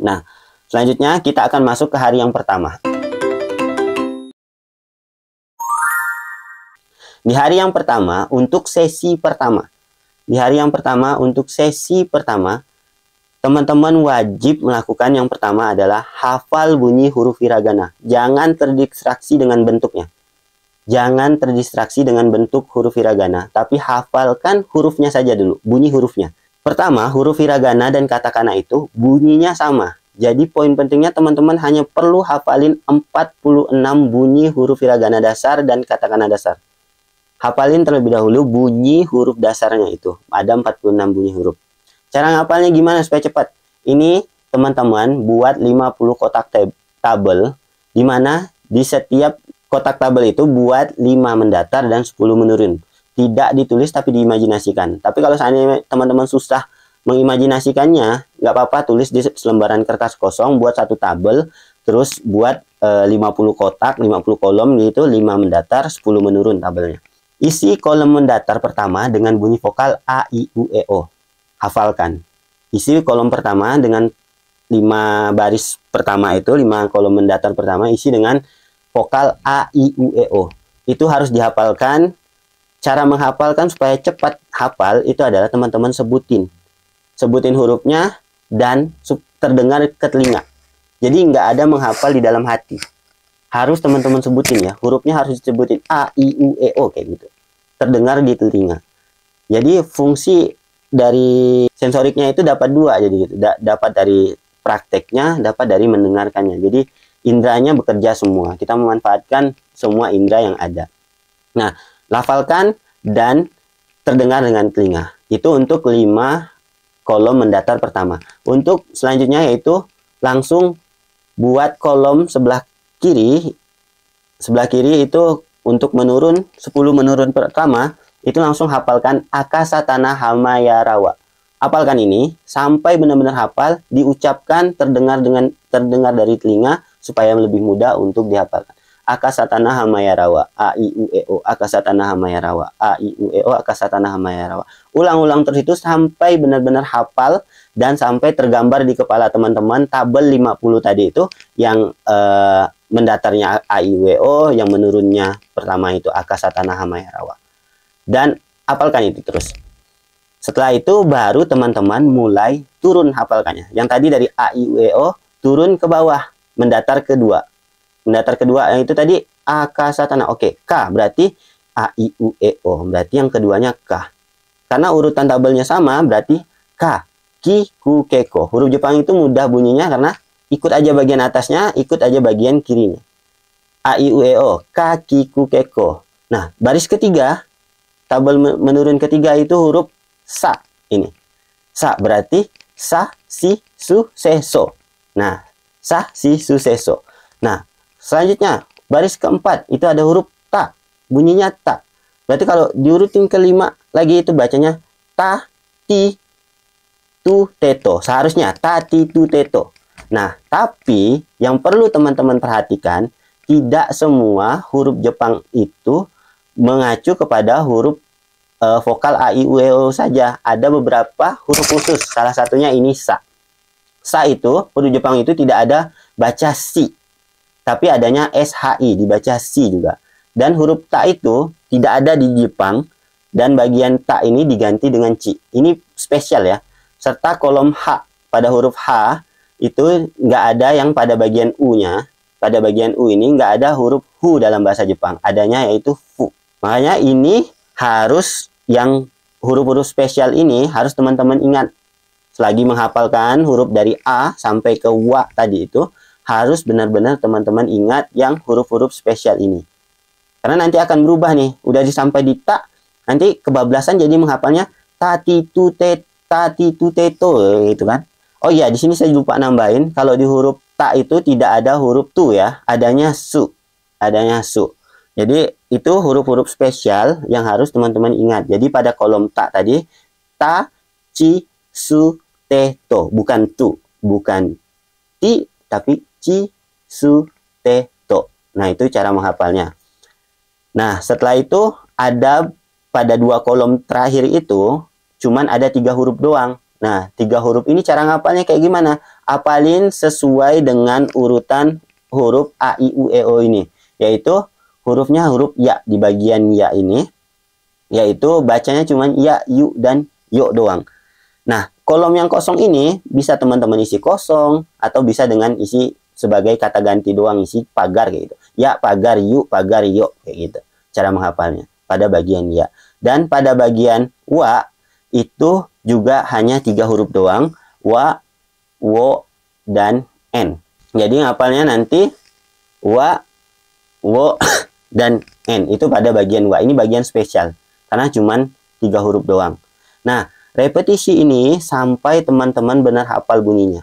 Nah, selanjutnya kita akan masuk ke hari yang pertama. Di hari yang pertama, untuk sesi pertama. Di hari yang pertama, untuk sesi pertama, teman-teman wajib melakukan yang pertama adalah hafal bunyi huruf hiragana. Jangan terdistraksi dengan bentuknya. Jangan terdistraksi dengan bentuk huruf hiragana, tapi hafalkan hurufnya saja dulu, bunyi hurufnya. Pertama, huruf hiragana dan katakana itu bunyinya sama. Jadi poin pentingnya teman-teman hanya perlu hafalin 46 bunyi huruf hiragana dasar dan katakana dasar. Hafalin terlebih dahulu bunyi huruf dasarnya itu. Ada 46 bunyi huruf. Cara ngapalnya gimana supaya cepat? Ini teman-teman buat 50 kotak tabel, di mana di setiap kotak tabel itu buat 5 mendatar dan 10 menurun. Tidak ditulis tapi diimajinasikan. Tapi kalau seandainya teman-teman susah mengimajinasikannya, nggak apa-apa, tulis di selembaran kertas kosong, buat satu tabel, terus buat 50 kotak, 50 kolom gitu, 5 mendatar, 10 menurun tabelnya. Isi kolom mendatar pertama dengan bunyi vokal A, I, U, E, O. Hafalkan. Isi kolom pertama dengan 5 baris pertama itu, 5 kolom mendatar pertama, isi dengan vokal A, I, U, E, O. Itu harus dihafalkan. Cara menghafalkan supaya cepat hafal itu adalah teman-teman sebutin. Sebutin hurufnya dan terdengar ke telinga. Jadi nggak ada menghafal di dalam hati. Harus teman-teman sebutin ya. Hurufnya harus disebutin A, I, U, E, O kayak gitu. Terdengar di telinga. Jadi fungsi dari sensoriknya itu dapat dua, jadi gitu. Dapat dari prakteknya, dapat dari mendengarkannya. Jadi indranya bekerja semua. Kita memanfaatkan semua indra yang ada. Nah, lafalkan dan terdengar dengan telinga. Itu untuk 5 kolom mendatar pertama. Untuk selanjutnya yaitu langsung buat kolom sebelah kiri. Sebelah kiri itu untuk menurun, 10 menurun pertama, itu langsung hafalkan Akasatana Hamayarawa. Hafalkan ini sampai benar-benar hafal, diucapkan terdengar dari telinga supaya lebih mudah untuk dihafalkan. Akasatana Hamayarawa, A, I, U, E, O, Akasatana Hamayarawa, A, I, U, E, O, Akasatana Hamayarawa. Ulang-ulang terus itu sampai benar-benar hafal dan sampai tergambar di kepala teman-teman tabel 50 tadi itu yang mendatarnya A, I, U, E, O, yang menurunnya pertama itu Akasatana Hamayarawa. Dan hafalkan itu terus. Setelah itu baru teman-teman mulai turun hafalkannya. Yang tadi dari A, I, U, E, O turun ke bawah, mendatar kedua. Mendatar kedua itu tadi Akasatana. Oke, K berarti A, I, U, E, O. Berarti yang keduanya K. Karena urutan tabelnya sama, berarti K, Ki, Ku, Keko. Huruf Jepang itu mudah bunyinya karena ikut aja bagian atasnya, ikut aja bagian kirinya. A, I, U, E, O. K, Ki, Ku, Keko. Nah, baris ketiga, tabel menurun ketiga itu huruf Sa. Ini. Sa berarti Sa, Si, Su, Se, So. Nah, Sa, Si, Su, Se, So. Nah, selanjutnya, baris keempat, itu ada huruf Ta. Bunyinya Ta. Berarti kalau diurutin kelima lagi itu bacanya Ta, Ti, Tu, Teto. Seharusnya Ta, Ti, Tu, Teto. Nah, tapi yang perlu teman-teman perhatikan, tidak semua huruf Jepang itu mengacu kepada huruf vokal A, I, U, E, O saja. Ada beberapa huruf khusus. Salah satunya ini Sa. Sa itu, huruf Jepang itu tidak ada baca Si. Tapi adanya SHI, dibaca Si juga. Dan huruf Ta itu tidak ada di Jepang. Dan bagian Ta ini diganti dengan Ci. Ini spesial ya. Serta kolom H. Pada huruf H itu nggak ada yang pada bagian U-nya. Pada bagian U ini nggak ada huruf Hu dalam bahasa Jepang. Adanya yaitu Fu. Makanya ini harus yang huruf-huruf spesial ini harus teman-teman ingat. Selagi menghafalkan huruf dari A sampai ke W tadi itu, harus benar-benar teman-teman ingat yang huruf-huruf spesial ini. Karena nanti akan berubah nih. Udah sampai di Ta, nanti kebablasan jadi menghafalnya tati tu teto gitu kan. Oh iya, di sini saya lupa nambahin, kalau di huruf Ta itu tidak ada huruf tu ya, adanya su. Adanya su. Jadi itu huruf-huruf spesial yang harus teman-teman ingat. Jadi pada kolom Ta tadi, Ta, Ci, Su, Te, To. Bukan tu, bukan Ti, tapi Ci, Su, Te, To. Nah, itu cara menghafalnya. Nah, setelah itu ada pada 2 kolom terakhir itu cuman ada 3 huruf doang. Nah, 3 huruf ini cara ngapalnya kayak gimana? Apalin sesuai dengan urutan huruf A, I, U, E, O ini. Yaitu hurufnya huruf ya di bagian ya ini. Yaitu bacanya cuma ya, yu, dan yo doang. Nah, kolom yang kosong ini bisa teman-teman isi kosong atau bisa dengan isi sebagai kata ganti doang, isi pagar kayak gitu. Ya, pagar, yu, pagar, yo kayak gitu. Cara menghafalnya pada bagian ya. Dan pada bagian wa itu juga hanya 3 huruf doang, wa, wo, dan n. Jadi ngapalnya nanti wa, wo, dan n. Itu pada bagian wa. Ini bagian spesial karena cuman 3 huruf doang. Nah, repetisi ini sampai teman-teman benar hafal bunyinya.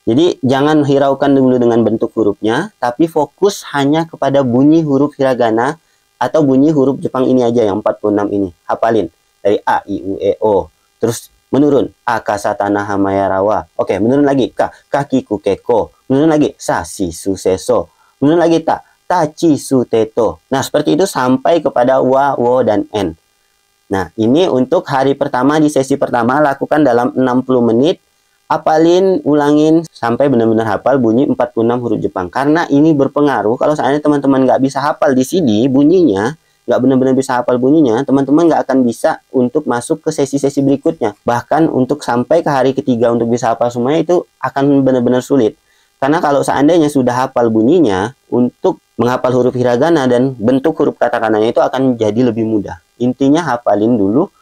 Jadi jangan hiraukan dulu dengan bentuk hurufnya, tapi fokus hanya kepada bunyi huruf hiragana atau bunyi huruf Jepang ini aja yang 46 ini. Hafalin dari A, I, U, E, O. Terus menurun akasatana hamayarawa. Oke, menurun lagi ka, kaki kukeko. Menurun lagi sa, si, su, seso. Menurun lagi ta, tachi, su, teto. Nah, seperti itu sampai kepada wa, wo, dan n. Nah, ini untuk hari pertama di sesi pertama lakukan dalam 60 menit. Hafalin, ulangin sampai benar-benar hafal bunyi 46 huruf Jepang. Karena ini berpengaruh kalau seandainya teman-teman nggak bisa hafal di sini bunyinya, nggak benar-benar bisa hafal bunyinya, teman-teman nggak akan bisa untuk masuk ke sesi-sesi berikutnya. Bahkan untuk sampai ke hari ketiga untuk bisa hafal semuanya itu akan benar-benar sulit. Karena kalau seandainya sudah hafal bunyinya, untuk menghafal huruf hiragana dan bentuk huruf katakananya itu akan jadi lebih mudah. Intinya hafalin dulu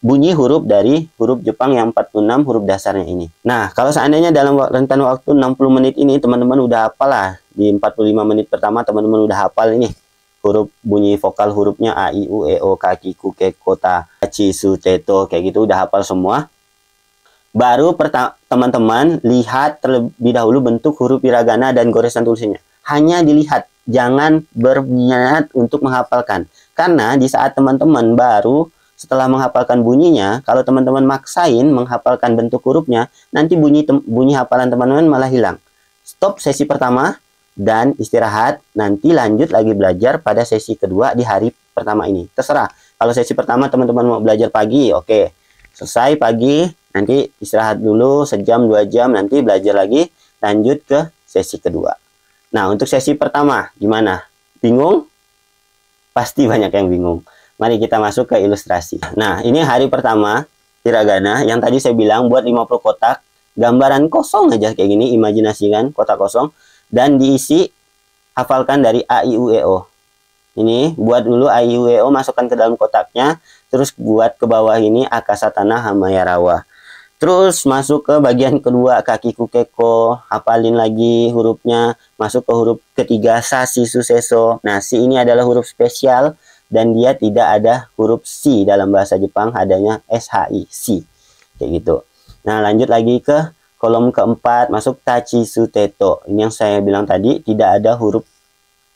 bunyi huruf dari huruf Jepang yang 46 huruf dasarnya ini. Nah, kalau seandainya dalam rentan waktu 60 menit ini teman-teman udah hafal lah. Di 45 menit pertama teman-teman udah hafal ini. Huruf bunyi vokal hurufnya A, I, U, E, O, kaki, kuke, kota, chi, su, teto, kayak gitu udah hafal semua. Baru teman-teman lihat terlebih dahulu bentuk huruf hiragana dan goresan tulisannya. Hanya dilihat, jangan berniat untuk menghafalkan. Karena di saat teman-teman baru setelah menghafalkan bunyinya, kalau teman-teman maksain menghafalkan bentuk hurufnya, nanti bunyi hafalan teman-teman malah hilang. Stop sesi pertama dan istirahat, nanti lanjut lagi belajar pada sesi kedua di hari pertama ini. Terserah. Kalau sesi pertama teman-teman mau belajar pagi, oke. Selesai pagi, nanti istirahat dulu sejam 2 jam, nanti belajar lagi, lanjut ke sesi kedua. Nah, untuk sesi pertama gimana? Bingung? Pasti banyak yang bingung. Mari kita masuk ke ilustrasi. Nah, ini hari pertama hiragana yang tadi saya bilang buat 50 kotak, gambaran kosong aja kayak gini, imajinasikan kotak kosong dan diisi hafalkan dari A, I, U, E, O. Ini buat dulu A, I, U, E, O, masukkan ke dalam kotaknya, terus buat ke bawah ini akasatana hamayarawa. Terus masuk ke bagian kedua kaki kukeko, hafalin lagi hurufnya, masuk ke huruf ketiga sa, si, su, seso. Nah, si ini adalah huruf spesial dan dia tidak ada huruf si dalam bahasa Jepang, adanya SHI, si. Kayak gitu. Nah, lanjut lagi ke kolom keempat, masuk tachi, su, teto. Ini yang saya bilang tadi, tidak ada huruf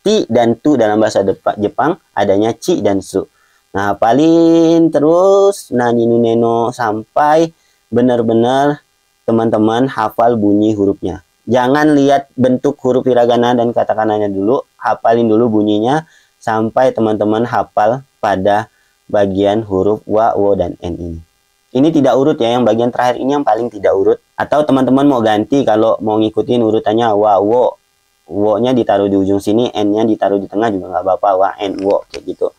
ti dan tu dalam bahasa Jepang, adanya chi dan su. Nah, hafalin terus nani nu neno sampai benar-benar teman-teman hafal bunyi hurufnya. Jangan lihat bentuk huruf hiragana dan katakananya dulu, hafalin dulu bunyinya sampai teman-teman hafal pada bagian huruf wa, wo, dan n ini. Ini tidak urut ya, yang bagian terakhir ini yang paling tidak urut. Atau teman-teman mau ganti kalau mau ngikutin urutannya wa, wo. Wo-nya ditaruh di ujung sini, n-nya ditaruh di tengah juga nggak apa-apa, wa, n, wo, kayak gitu.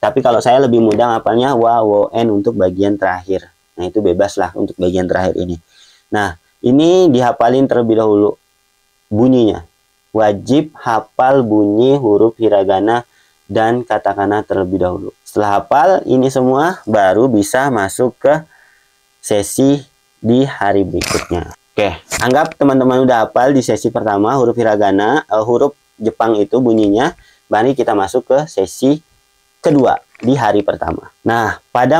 Tapi kalau saya lebih mudah hafalnya wa, wo, n untuk bagian terakhir. Nah, itu bebas lah untuk bagian terakhir ini. Nah, ini dihafalin terlebih dahulu bunyinya. Wajib hafal bunyi huruf hiragana dan katakana terlebih dahulu. Setelah hafal ini semua, baru bisa masuk ke sesi di hari berikutnya. Oke, anggap teman-teman udah hafal di sesi pertama huruf hiragana, huruf Jepang itu bunyinya. Mari kita masuk ke sesi kedua di hari pertama. Nah, pada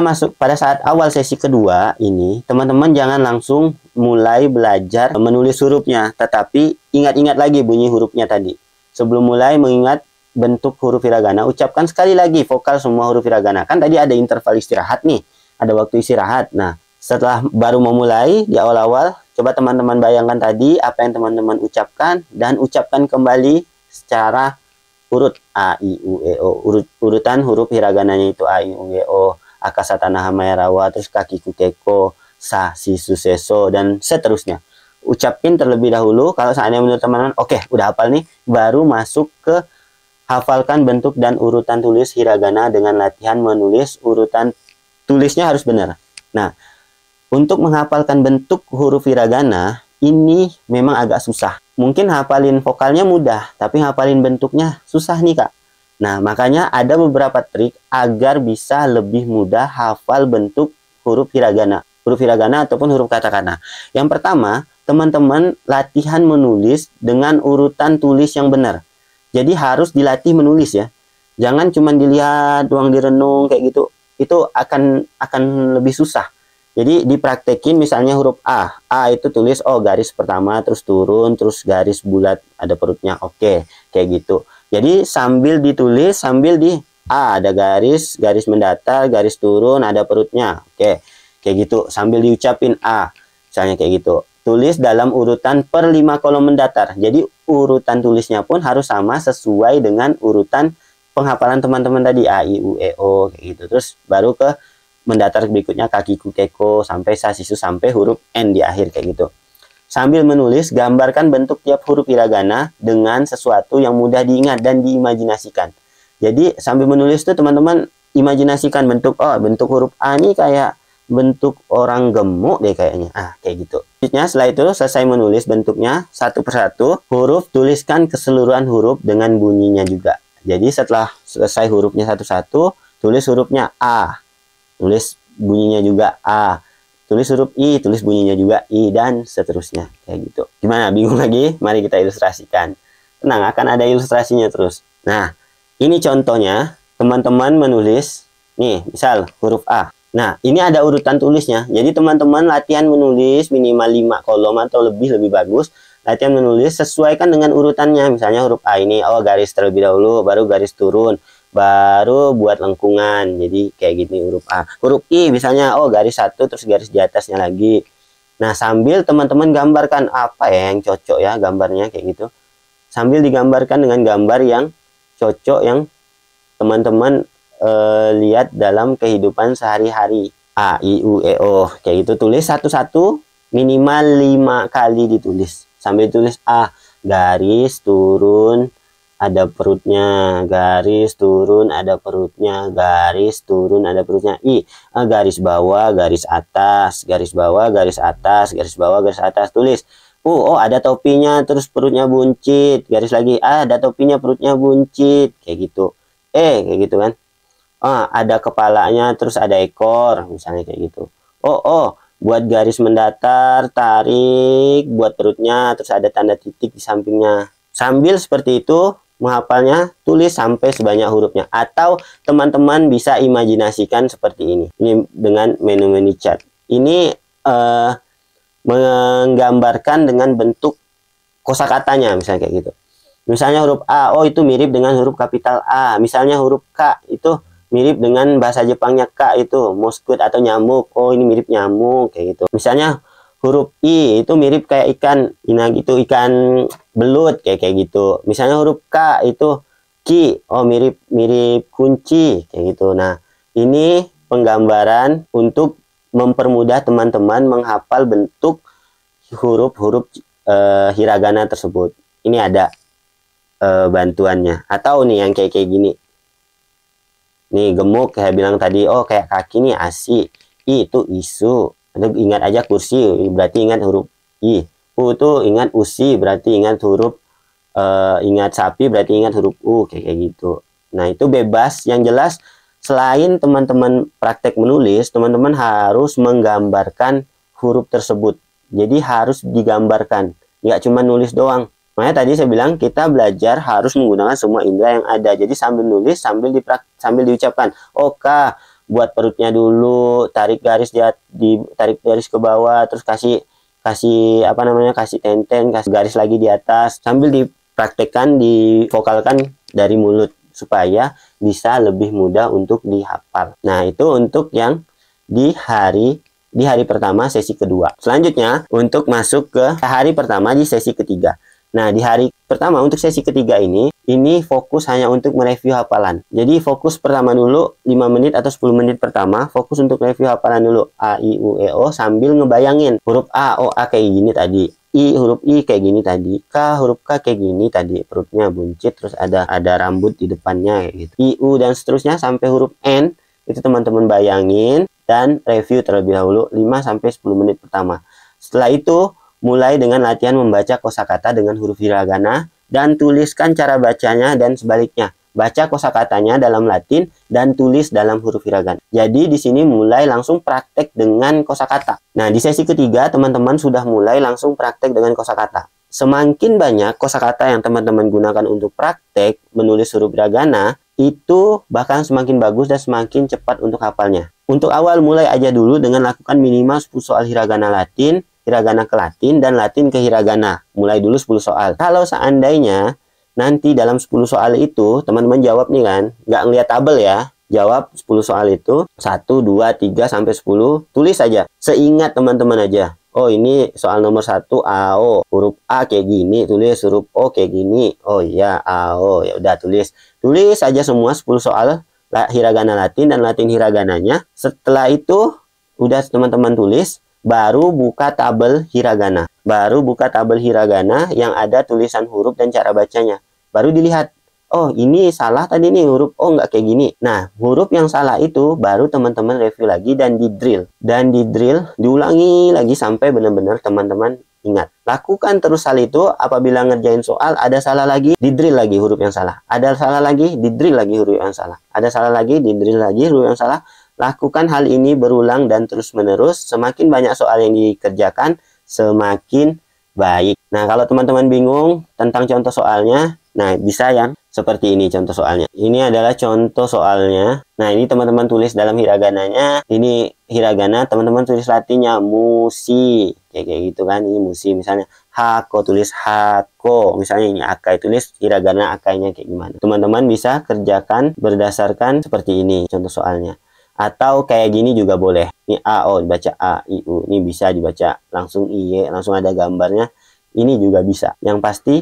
saat awal sesi kedua ini, teman-teman jangan langsung mulai belajar menulis hurufnya, tetapi ingat-ingat lagi bunyi hurufnya tadi. Sebelum mulai mengingat bentuk huruf hiragana, ucapkan sekali lagi vokal semua huruf hiragana. Kan tadi ada interval istirahat nih, ada waktu istirahat. Nah, setelah baru memulai di awal-awal, coba teman-teman bayangkan tadi apa yang teman-teman ucapkan dan ucapkan kembali secara urut A, I, U, E, O. Urutan huruf hiragananya itu A, I, U, E, O, akasatana hamayarawa, terus kaki kukeko, sa, si, su, seso, dan seterusnya. ucapin terlebih dahulu. Kalau seandainya menurut teman-teman, oke, udah hafal nih, baru masuk ke hafalkan bentuk dan urutan tulis hiragana dengan latihan menulis. Urutan tulisnya harus benar. Nah, untuk menghafalkan bentuk huruf hiragana, ini memang agak susah. Mungkin hafalin vokalnya mudah, tapi hafalin bentuknya susah nih, Kak. Nah, makanya ada beberapa trik agar bisa lebih mudah hafal bentuk huruf hiragana. Huruf hiragana ataupun huruf katakana. Yang pertama, teman-teman latihan menulis dengan urutan tulis yang benar. Jadi harus dilatih menulis ya. Jangan cuma dilihat doang, direnung kayak gitu. Itu akan lebih susah. Jadi dipraktekin misalnya huruf A. A itu tulis garis pertama, terus turun, terus garis bulat ada perutnya. Oke, kayak gitu. Jadi sambil ditulis, sambil di A ada garis mendatar, garis turun, ada perutnya. Oke, kayak gitu. Sambil diucapin A. Misalnya kayak gitu. Tulis dalam urutan per 5 kolom mendatar. Jadi urutan tulisnya pun harus sama sesuai dengan urutan penghafalan teman-teman tadi. A, I, U, E, O kayak gitu. Terus baru ke mendatar berikutnya kakiku keko sampai sasisu sampai huruf N di akhir kayak gitu. Sambil menulis, gambarkan bentuk tiap huruf hiragana dengan sesuatu yang mudah diingat dan diimajinasikan. Jadi sambil menulis tuh teman-teman imajinasikan bentuk huruf A ini kayak bentuk orang gemuk deh kayaknya. Kayak gitu. Setelah itu selesai menulis bentuknya satu persatu, huruf tuliskan keseluruhan huruf dengan bunyinya juga. Jadi setelah selesai hurufnya satu-satu, tulis hurufnya A. Tulis bunyinya juga A. Tulis huruf I, tulis bunyinya juga I, dan seterusnya. Kayak gitu. Gimana? Bingung lagi? Mari kita ilustrasikan. Tenang, akan ada ilustrasinya terus. Nah, ini contohnya. Teman-teman menulis, nih, misal huruf A. Nah, ini ada urutan tulisnya. Jadi teman-teman latihan menulis minimal 5 kolom atau lebih bagus. Latihan menulis sesuaikan dengan urutannya. Misalnya huruf A ini, garis terlebih dahulu, baru garis turun, baru buat lengkungan. Jadi kayak gini huruf A. Huruf I misalnya, garis satu terus garis di atasnya lagi. Nah, sambil teman-teman gambarkan apa ya yang cocok ya gambarnya kayak gitu. Sambil digambarkan dengan gambar yang cocok yang teman-teman lihat dalam kehidupan sehari-hari. A, I, U, E, O kayak gitu. Tulis satu-satu, minimal 5 kali ditulis. Sambil tulis A, garis turun ada perutnya, garis turun ada perutnya, garis turun ada perutnya. I, garis bawah, garis atas, garis bawah, garis atas, garis bawah, garis atas. Tulis ada topinya terus perutnya buncit, garis lagi, ada topinya perutnya buncit kayak gitu. Kayak gitu kan. Ada kepalanya terus ada ekor misalnya kayak gitu. Buat garis mendatar, tarik, buat perutnya terus ada tanda titik di sampingnya. Sambil seperti itu menghafalnya, tulis sampai sebanyak hurufnya. Atau teman-teman bisa imajinasikan seperti ini. Ini dengan menu-menu chat. Ini menggambarkan dengan bentuk kosakatanya misalnya kayak gitu. Misalnya huruf A, itu mirip dengan huruf kapital A. Misalnya huruf K itu mirip dengan bahasa Jepangnya K itu mosquito atau nyamuk. Ini mirip nyamuk kayak gitu. Misalnya huruf I itu mirip kayak ikan gitu, ikan belut kayak gitu. Misalnya huruf K itu ki, mirip kunci kayak gitu. Nah, ini penggambaran untuk mempermudah teman-teman menghafal bentuk huruf-huruf hiragana tersebut. Ini ada bantuannya. Atau nih yang kayak gini. Nih gemuk saya bilang tadi, kayak kaki nih asi. I itu isu. Ingat aja kursi, berarti ingat huruf I. U itu ingat usi, berarti ingat huruf ingat sapi, berarti ingat huruf U kayak gitu. Nah, itu bebas. Yang jelas selain teman-teman praktek menulis, teman-teman harus menggambarkan huruf tersebut. Jadi harus digambarkan, nggak cuma nulis doang. Makanya tadi saya bilang kita belajar harus menggunakan semua indera yang ada. Jadi sambil nulis, sambil diucapkan. Buat perutnya dulu, tarik garis tarik garis ke bawah, terus kasih tenten, kasih garis lagi di atas. Sambil dipraktekkan, divokalkan dari mulut supaya bisa lebih mudah untuk dihafal. Nah, itu untuk yang di hari pertama sesi kedua. Selanjutnya untuk masuk ke hari pertama di sesi ketiga. Nah, di hari pertama untuk sesi ketiga ini fokus hanya untuk mereview hafalan. Jadi fokus pertama dulu 5 menit atau 10 menit pertama fokus untuk review hafalan dulu A, I, U, E, O sambil ngebayangin huruf A, O, A kayak gini tadi. huruf I kayak gini tadi, huruf K kayak gini tadi, perutnya buncit, terus ada rambut di depannya kayak gitu. IU dan seterusnya sampai huruf N itu teman-teman bayangin dan review terlebih dahulu 5-10 menit pertama. Setelah itu mulai dengan latihan membaca kosakata dengan huruf hiragana dan tuliskan cara bacanya dan sebaliknya. Baca kosakatanya dalam Latin dan tulis dalam huruf hiragana. Jadi di sini mulai langsung praktek dengan kosakata. Nah, di sesi ketiga teman-teman sudah mulai langsung praktek dengan kosakata. Semakin banyak kosakata yang teman-teman gunakan untuk praktek menulis huruf hiragana, itu bahkan semakin bagus dan semakin cepat untuk hafalnya. Untuk awal mulai aja dulu dengan lakukan minimal 10 soal hiragana Latin, hiragana ke Latin, dan Latin ke hiragana. Mulai dulu 10 soal. Kalau seandainya nanti dalam 10 soal itu, teman-teman jawab nih kan, nggak ngeliat tabel ya. Jawab 10 soal itu, 1, 2, 3, sampai 10, tulis aja. Seingat teman-teman aja. Oh, ini soal nomor 1, AO. Huruf A kayak gini, tulis huruf O kayak gini. Oh iya, AO. Ya udah tulis. Tulis aja semua 10 soal hiragana Latin dan Latin hiragananya. Setelah itu, udah teman-teman tulis, baru buka tabel hiragana. Baru buka tabel hiragana yang ada tulisan huruf dan cara bacanya. Baru dilihat, oh ini salah tadi nih huruf O nggak kayak gini. Nah, huruf yang salah itu baru teman-teman review lagi dan di drill. Dan di drill, diulangi lagi sampai benar-benar teman-teman ingat. Lakukan terus hal itu apabila ngerjain soal, ada salah lagi, di drill lagi huruf yang salah. Ada salah lagi, di drill lagi huruf yang salah. Ada salah lagi, di drill lagi huruf yang salah. Lakukan hal ini berulang dan terus-menerus. Semakin banyak soal yang dikerjakan, semakin baik. Nah, kalau teman-teman bingung tentang contoh soalnya, nah bisa yang seperti ini contoh soalnya. Ini adalah contoh soalnya. Nah, ini teman-teman tulis dalam hiragananya. Ini hiragana, teman-teman tulis Latinnya musi. Kayak gitu kan, ini musi. Misalnya hako, tulis hako. Misalnya ini akai, tulis hiragana akainya kayak gimana. Teman-teman bisa kerjakan berdasarkan seperti ini contoh soalnya. Atau kayak gini juga boleh. Ini AO dibaca A, IU. Ini bisa dibaca langsung IY, langsung ada gambarnya. Ini juga bisa. Yang pasti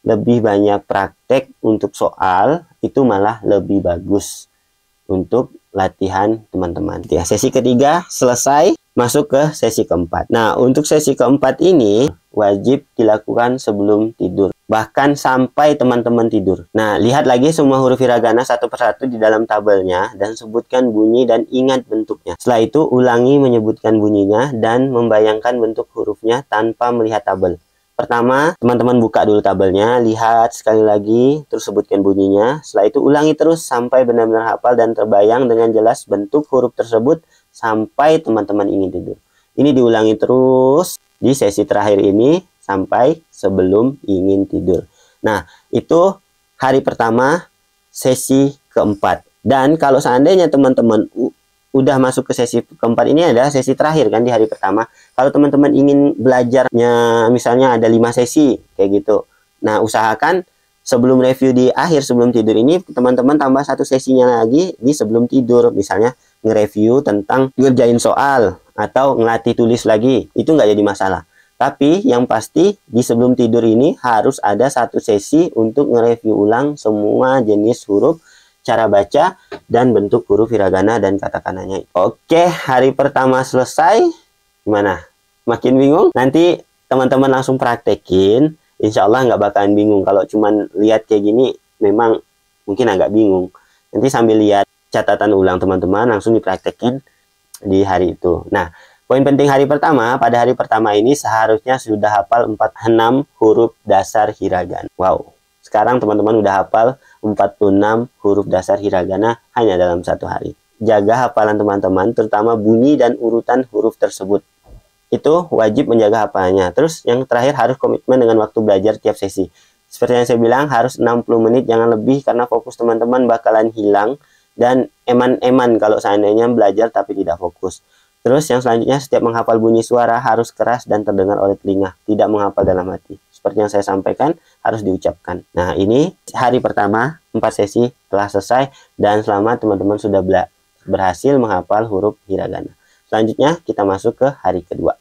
lebih banyak praktek untuk soal itu malah lebih bagus untuk latihan teman-teman. Ya, sesi ketiga selesai, masuk ke sesi keempat. Nah, untuk sesi keempat ini wajib dilakukan sebelum tidur, bahkan sampai teman-teman tidur. Nah, lihat lagi semua huruf hiragana satu persatu di dalam tabelnya dan sebutkan bunyi dan ingat bentuknya. Setelah itu ulangi menyebutkan bunyinya dan membayangkan bentuk hurufnya tanpa melihat tabel. Pertama, teman-teman buka dulu tabelnya, lihat sekali lagi, terus sebutkan bunyinya. Setelah itu ulangi terus sampai benar-benar hafal dan terbayang dengan jelas bentuk huruf tersebut sampai teman-teman ingin tidur. Ini diulangi terus di sesi terakhir ini sampai sebelum ingin tidur. Nah, itu hari pertama sesi keempat. Dan kalau seandainya teman-teman udah masuk ke sesi keempat, ini adalah sesi terakhir kan di hari pertama. Kalau teman-teman ingin belajarnya misalnya ada 5 sesi kayak gitu. Nah, usahakan sebelum review di akhir sebelum tidur ini teman-teman tambah 1 sesinya lagi di sebelum tidur. Misalnya nge-review tentang ngerjain soal atau ngelatih tulis lagi. Itu nggak jadi masalah. Tapi yang pasti di sebelum tidur ini harus ada 1 sesi untuk nge-review ulang semua jenis huruf, cara baca, dan bentuk huruf hiragana dan katakananya. Oke, hari pertama selesai. Gimana? Makin bingung? Nanti teman-teman langsung praktekin. Insya Allah nggak bakalan bingung. Kalau cuman lihat kayak gini, memang mungkin agak bingung. Nanti sambil lihat catatan ulang teman-teman, langsung dipraktekin di hari itu. Nah, poin penting hari pertama, pada hari pertama ini seharusnya sudah hafal 46 huruf dasar hiragana. Wow. Sekarang teman-teman udah hafal 46 huruf dasar hiragana hanya dalam 1 hari. Jaga hafalan teman-teman, terutama bunyi dan urutan huruf tersebut. Itu wajib menjaga hafalannya. Terus yang terakhir harus komitmen dengan waktu belajar tiap sesi. Seperti yang saya bilang, harus 60 menit, jangan lebih karena fokus teman-teman bakalan hilang. Dan eman-eman kalau seandainya belajar tapi tidak fokus. Terus yang selanjutnya, setiap menghafal bunyi suara harus keras dan terdengar oleh telinga, tidak menghafal dalam hati. Seperti yang saya sampaikan, harus diucapkan. Nah, ini hari pertama, 4 sesi telah selesai, dan selamat teman-teman sudah berhasil menghafal huruf hiragana. Selanjutnya, kita masuk ke hari kedua.